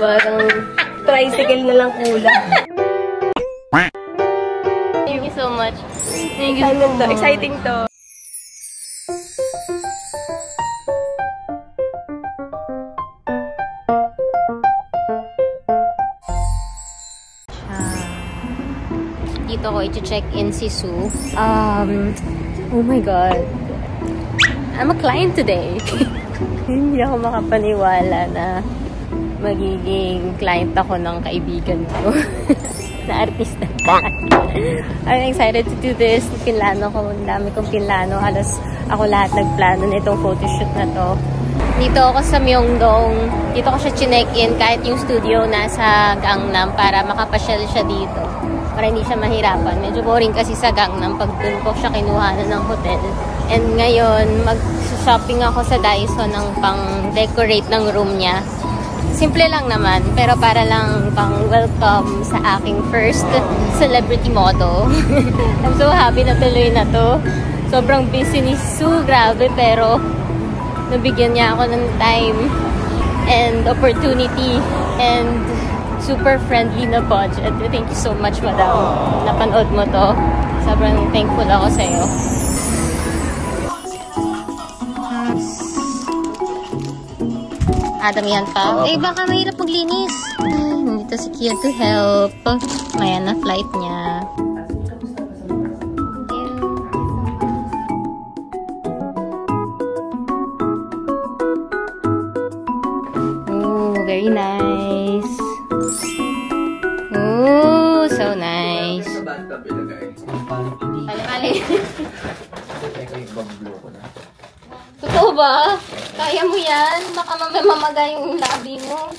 Parang tricycle na lang kulang. Thank you so much. Thank you so much. Exciting to. Dito ko i-check-in si Sue. Oh my God. I'm a client today. Hindi ako makapaniwala na magiging client ako ng kaibigan ko. Na artista. I'm excited to do this. Pinlano ko. Ang dami kong pinlano. Halos ako lahat nagplano nitong photoshoot na to. Dito ako sa Myeongdong. Dito ko siya chinek-in kahit yung studio nasa Gangnam para makapasyal siya dito. Para hindi siya mahirapan. Medyo boring kasi sa Gangnam pag dun ko siya kinuha na ng hotel. And ngayon, mag-shopping ako sa Daiso ng pang-decorate ng room niya. Simple lang naman, pero para lang pang-welcome sa aking first celebrity model. I'm so happy na tuloy na to. Sobrang busy ni Sue, grabe, pero nabigyan niya ako ng time and opportunity and super friendly na budget. Thank you so much, madam. Napanood mo to. Sobrang thankful ako sa'yo. Damihan pa. Eh, baka mahirap maglinis. Ay, nandito si Kia to help. Maya na flight niya. Oh, very nice. Oh, so nice. Pali-pali. Totoo ba? Kaya mo yan? Baka mamamaga yung labi mo.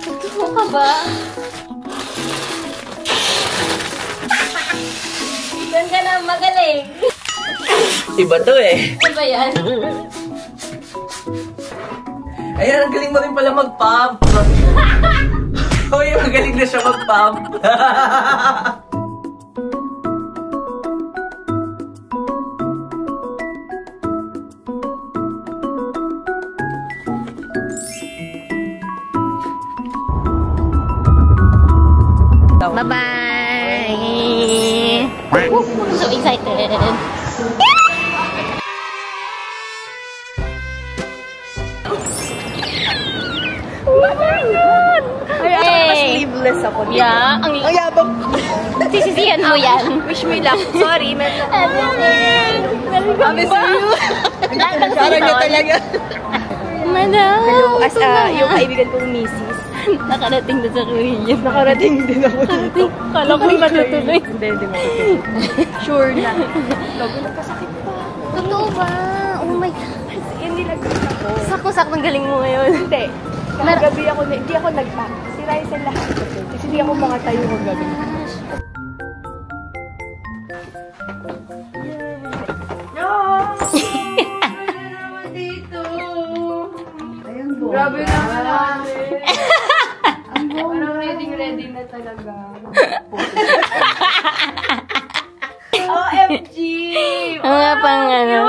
Totoo ka ba? Doon ka na magaling. Iba to eh. Ano ba yan? Ayan, ang galing mo rin pala mag-pump. Uy, magaling na siya mag-pump. Bye-bye! So excited! Oh my God! Ay, sleeveless ako. Yeah, ang yabang. sisisihan mo yan. Wish me luck. Sorry, medyo. Miss you. Parang na talaga. Madam! Hello, as yung kaibigan kong misis. Nakarating na sa Korea. Nakarating din ako dito. Kala ko matutuloy. Hindi matutuloy. Sure na. Logo, nagkasakit pa. Totoo ba? Oh my God. Hindi nagkasakit ako. Sakto-saktong galing mo ngayon. Hindi. Kagabi ako, hindi ako nag-pack. Si Ryzen lahat kasi. Kasi hindi ako makatayo kung gabi. No! Dito! Grabe naman natin. Parang ready na talaga. OMG! Mga pang ano.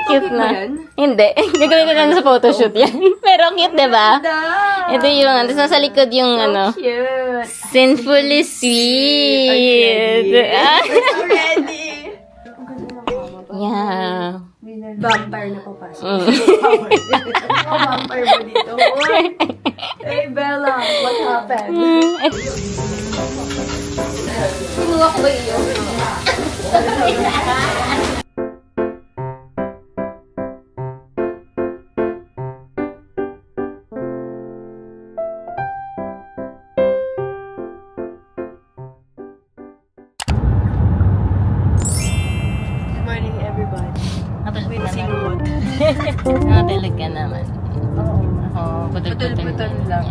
Cute na. Hindi. Gagawin ko na sa photoshoot yan. Pero cute, diba? Ito yung, tapos nasa likod yung ano. Cute. Sinfully sweet. Ready! Yeah. Vampire na papasok. Vampire ba dito? Hey Bella, what happened? Sinuha ko ba iyo? Good morning everybody. Singot. Nakatulog ka naman. Oo. Oo, Putol-putol lang.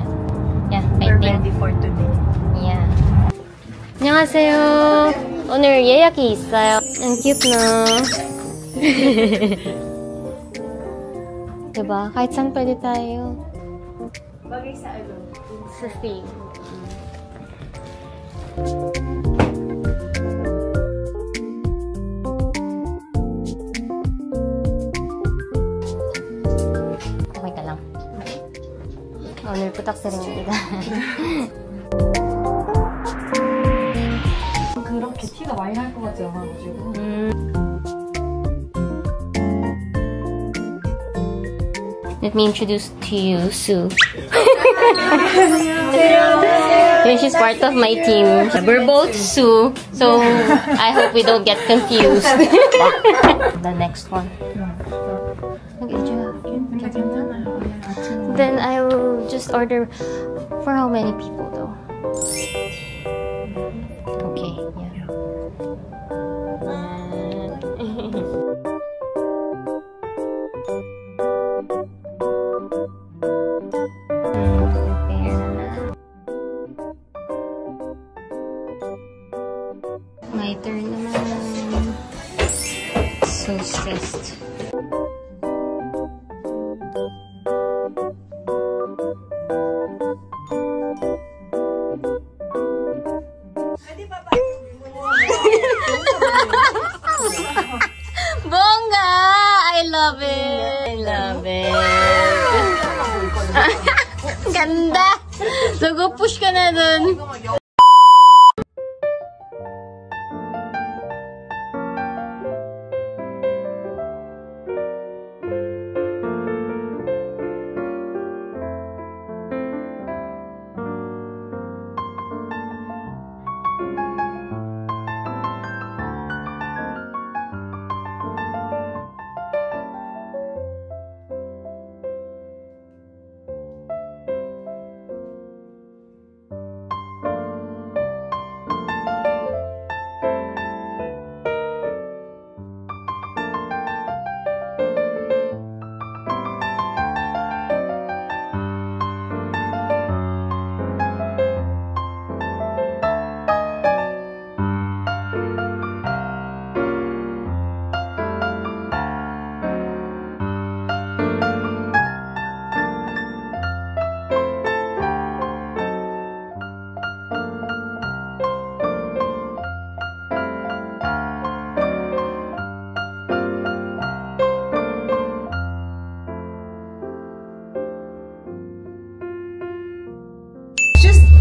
Yeah, We're fighting. ready for today. Yeah. 안녕하세요. 오늘 예약이 있어요. Ang cute na. Diba? Kahit saan pwede tayo. Bagay sa ano? Sa theme. lang. 오늘 부탁드립니다. 그렇게 티가 많이 날 것 같지 않아가지고. Let me introduce to you Sue. She's part of my team. We're both Sue, so I hope we don't get confused. The next one. Then I will just order for how many people though? Okay, yeah. My turn naman. So stressed. Bongga! I love it! I love it! Ganda! So, go push ka na dun.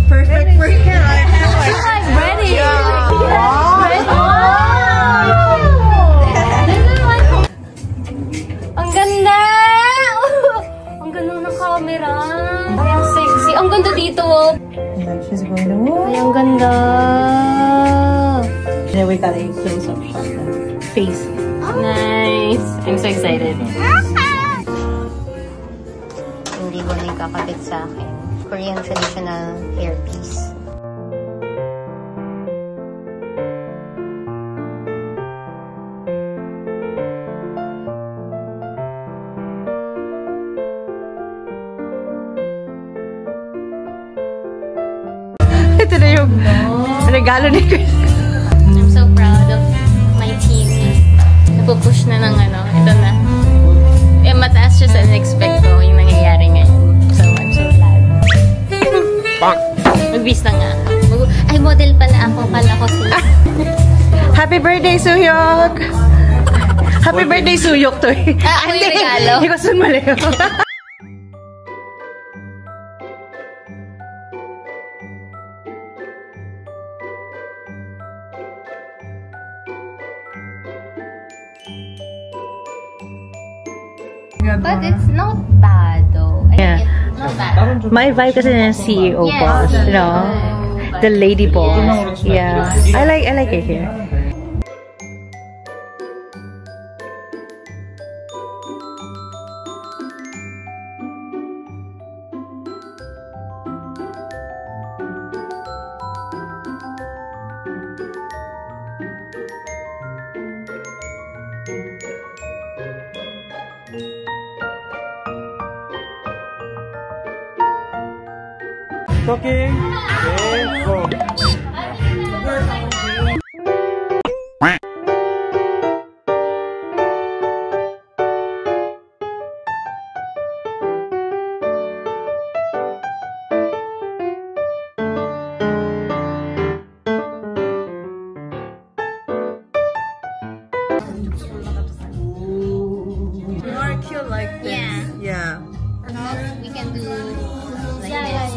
Perfect for you. I'm ready! Yeah. Ang ganda! Ang ganda ng camera. Ay, ang sexy. Ang ganda dito. Yeah, she's going to move. Ay, ang ganda. Then we got a close-up shot of face. Nice. I'm so excited. Hindi ko na ikakabit sa akin. Korean traditional hairpiece. Ito na yung regalo ni Chris. I'm so proud of my team. Napupush na ng ano. Ito na. Eh, mataas siya sa in-expect ko yung nangyayari ngayon. So, I'm so glad. Mag-bis na nga. Ay, model pala ako. Kala ko sila. Happy birthday, Suyok! Happy birthday, Suyok to eh. Ako yung regalo. Hindi ko sumali. But it's not bad though. I Yeah. think it's not bad. My vibe kasi ng CEO Yes. boss, you know? But The lady boss. yes. Yeah. I like it here. Talking. Okay, go. More cute like this. Yeah. Yeah. We can do like this.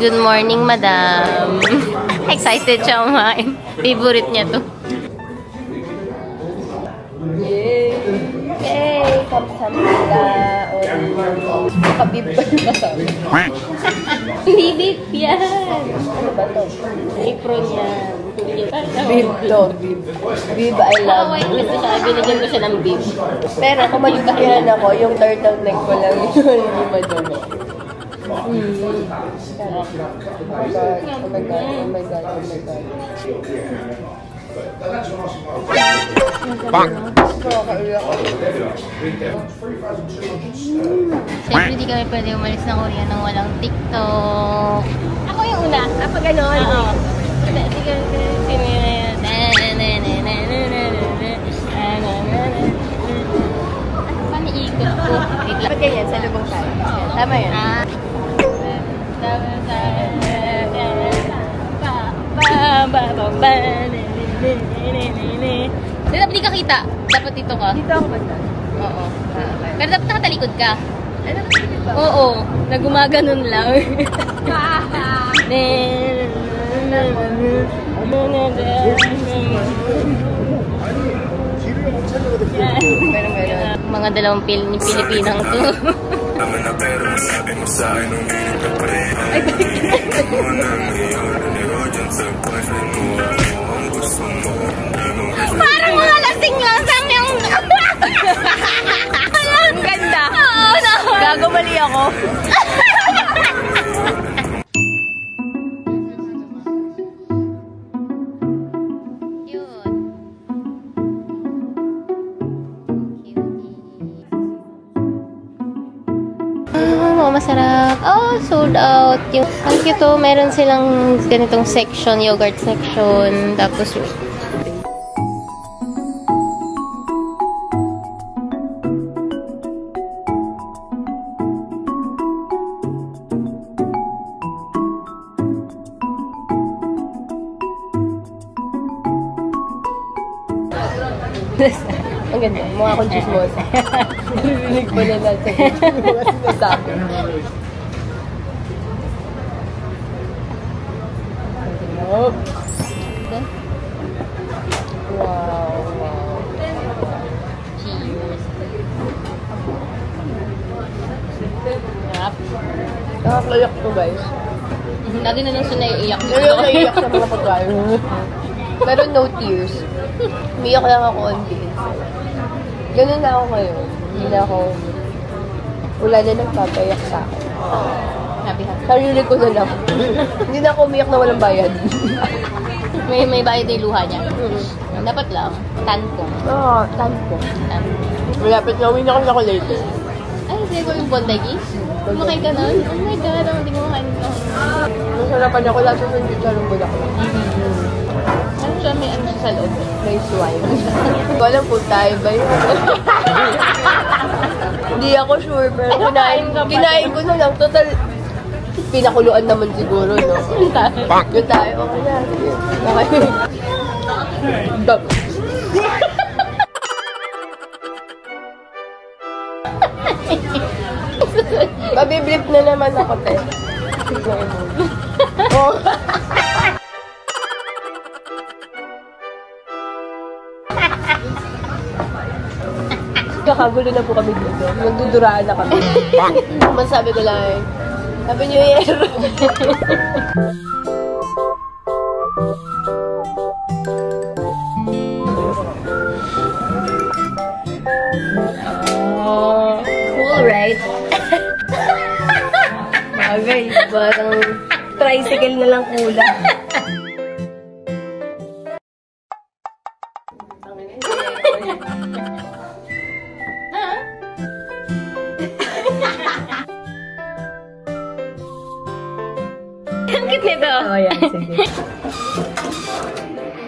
Good morning, madam. Excited siya kumain. Favorite niya to. Yay! Yay! Kamsamnila! O, kabib ba yung masabi? Hindi beef yan. Ano ba to? Apron yan. Bib to, bib. Bib, I love Oh, wait. you. Gusto siya. Binigyan ko siya ng beef. Pero kung magkakihan ako, yung turtleneck ko lang yun, hindi madumi. Oh my god, oh my god, oh my god, oh my god. Siyempre, di kami pwede umalis ng Korea nang walang TikTok. Ako yung una. Kapag gano'n. Oo. Di kami ano pa niikot ko? Dapat ganyan, sa lubong tayo. Tama yan. Dapat di ka kita. Dapat dito ka. Dito ako ba dyan? Oo. Pero dapat nakatalikod ka. Ano ba? Oo. Nagumaganon lang. Mga dalawang Pilipinang to. Parang mga lasing lang sa yung... Ang ganda. Oo, no. Gago mali ako. Masarap. Oh, sold out. Yung, ang cute to, meron silang ganitong section, yogurt section. Tapos, Ang ganda, mukha akong chismosa. Narinig mo na lang sa mga sinasabi. Wow, wow. cheers. Sarap. Nakakayak to, guys. Lagi na lang siya naiiyak. Ngayon naiiyak sa mga pagkain. Pero no tears. Umiyak lang ako on the inside. Ganun na ako ngayon. Hindi na ako... Wala na nagpapayak sa akin. Happy. Sarili ko na lang. Hindi na ako umiyak na walang bayad. May bayad na yung luha niya. Dapat lang. Tan ko. Oo, tan ko. Tan. Malapit na uwi na kami ako later. Ay, sige ko yung bondagis. Kumakain ka nun? Oh my God, hindi ko makain ka. Masarapan ako lang sa sundin siya ng bulaklak. Ano siya, may ano siya sa loob? May swine. Hindi ko alam kung tayo ba yun. Hindi ako sure, pero kinain ko na lang. Total, pinakuluan naman siguro, no? Yung tayo. Okay na. Okay. Dog. Mabiblip na naman ako, te. Oh. Kakagulo na po kami dito. Nagduduraan na kami. Masabi ko lang, Happy New Year! Cool, right? Bagay, parang tricycle na lang kulang. Ang cute nito. Oh, yan. Sige.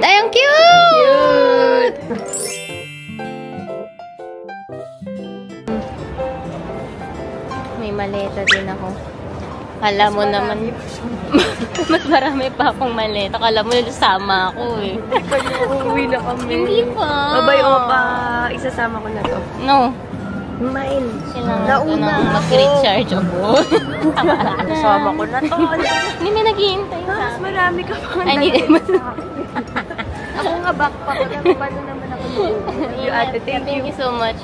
Ay, ang cute! May maleta din ako. Kala mo naman, mas marami pa akong maleta. Kala mo sama ako eh. Uuwi na kami. Hindi pa. Babay, opa. Isasama ko na to. No. Mine. Kailangan ko nang mag-recharge ako. Kasama ko na to. Hindi may naghihintay sa Mas marami ka pang I need it. Ako nga backpack ko. Paano naman ako doon? You ate, thank you. Thank you so much.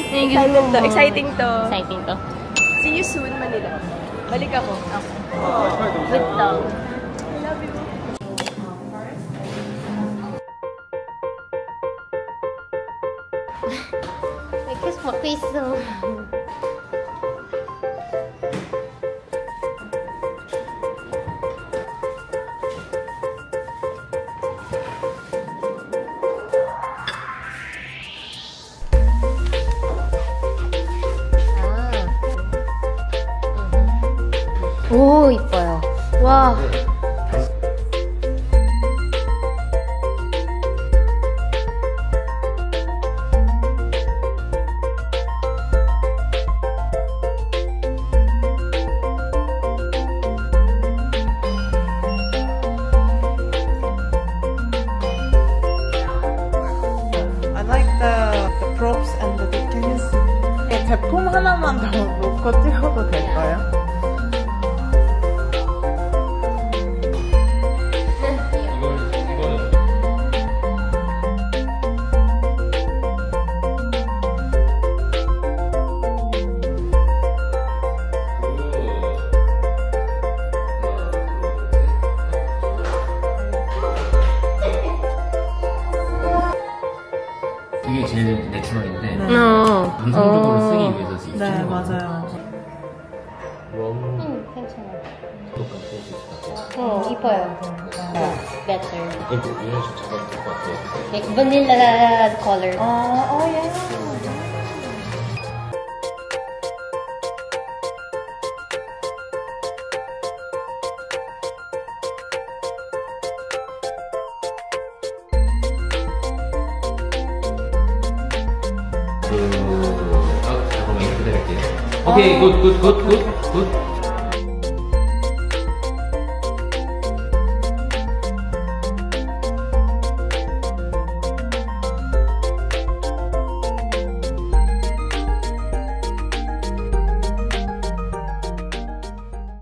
Thank you. Exciting to. Exciting to. Exciting to. See you soon, Manila. Balik ako. With love. I love you. May kiss mo, piso. 오, 이뻐요. 와. I like the props and the details. 제품 하나만 더 놓고 찍어도 될까요? 이게 제일 내추럴인데 어. 이성적으로 쓰기 위해서 지금 네, 맞아요. 괜찮아. 똑같이 이뻐요. Better. 이런 식으로 잡아도 될것 같아요. Like vanilla color. Oh yeah. 잠깐만 이렇게 드릴게요. 오케이, 굿.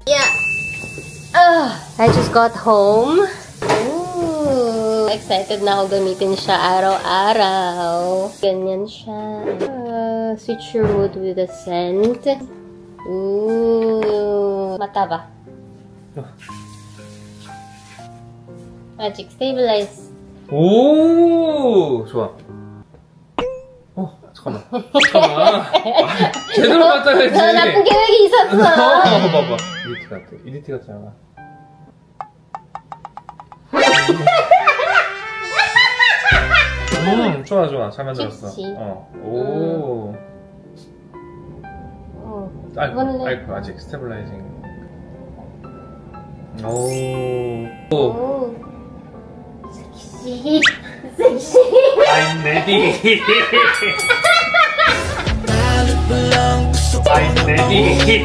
Yeah. I just got home. Ooh, excited na ako gamitin siya araw-araw. Ganyan siya. Switch your mood with a scent. Ooh. Mata ba? Magic stabilize. 오, 좋아. 잠깐만. 제대로 맞춰야지. 너 나쁜 계획이 있었어. 봐봐. 이리티 같아. 이리티 같지 않아? 좋아. 잘 만들었어. 그치. 오. 아이고, 아직 스테블라이징. 오. Oh. Sexy. Sexy. I'm ready. I'm ready.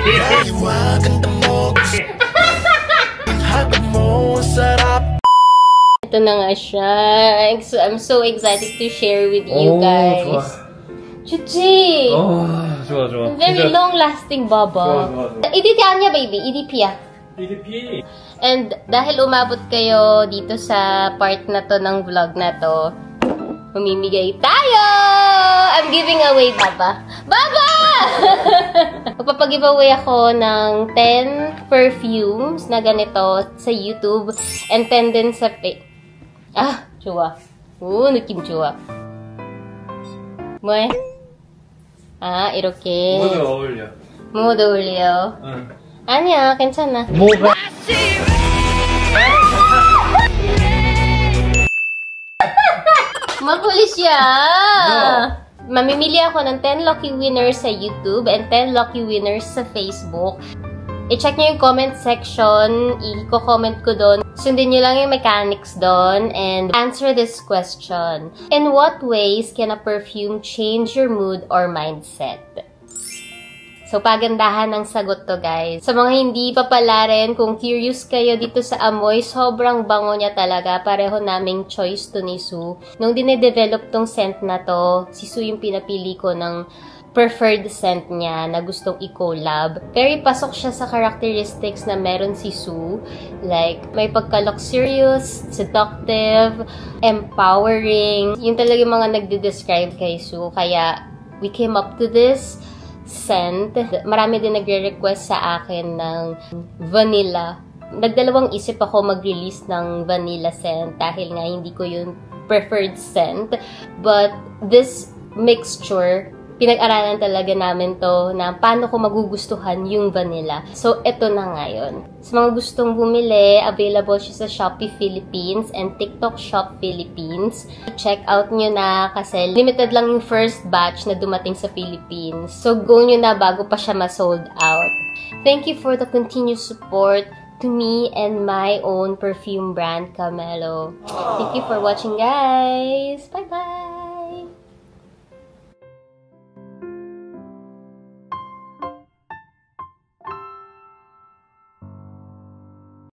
Ito na nga siya. I'm so excited to share with you guys. 좋아. Chuchi! 좋아, 좋아. Very long-lasting baba. 좋아. EDT niya, baby. EDP ah. EDP. And dahil umabot kayo dito sa part na to ng vlog na to, mamimigay tayo! I'm giving away Baba. Baba! Magpapag-giveaway ako ng 10 perfumes na ganito sa YouTube and 10 din sa 좋아. 느낌 좋아. 뭐해? 이렇게. 모두 어울려. 모두 어울려. 응. 아니야, 괜찮아. 뭐가? Mahuli siya! Mamimili ako ng 10 lucky winners sa YouTube and 10 lucky winners sa Facebook. I-check nyo yung comment section. I-comment ko doon. Sundin nyo lang yung mechanics doon and answer this question. In what ways can a perfume change your mood or mindset? So, pagandahan ng sagot to, guys. Sa mga hindi pa pala rin, kung curious kayo dito sa amoy, sobrang bango niya talaga. Pareho naming choice to ni Sue. Nung dinedevelop tong scent na to, si Sue yung pinapili ko ng preferred scent niya na gustong i-collab. Very pasok siya sa characteristics na meron si Sue. Like, may pagka-luxurious, seductive, empowering. Yung talaga mga nagde-describe kay Sue. Kaya, we came up to this scent. Marami din nagre-request sa akin ng vanilla. Nagdalawang isip ako mag-release ng vanilla scent dahil nga hindi ko yung preferred scent. But this mixture, pinag-aralan talaga namin to na paano ko magugustuhan yung vanilla. So, ito na ngayon. Sa mga gustong bumili, available siya sa Shopee Philippines and TikTok Shop Philippines. Check out nyo na kasi limited lang yung first batch na dumating sa Philippines. So, go nyo na bago pa siya ma-sold out. Thank you for the continued support to me and my own perfume brand, Camelo. Thank you for watching, guys! Bye-bye!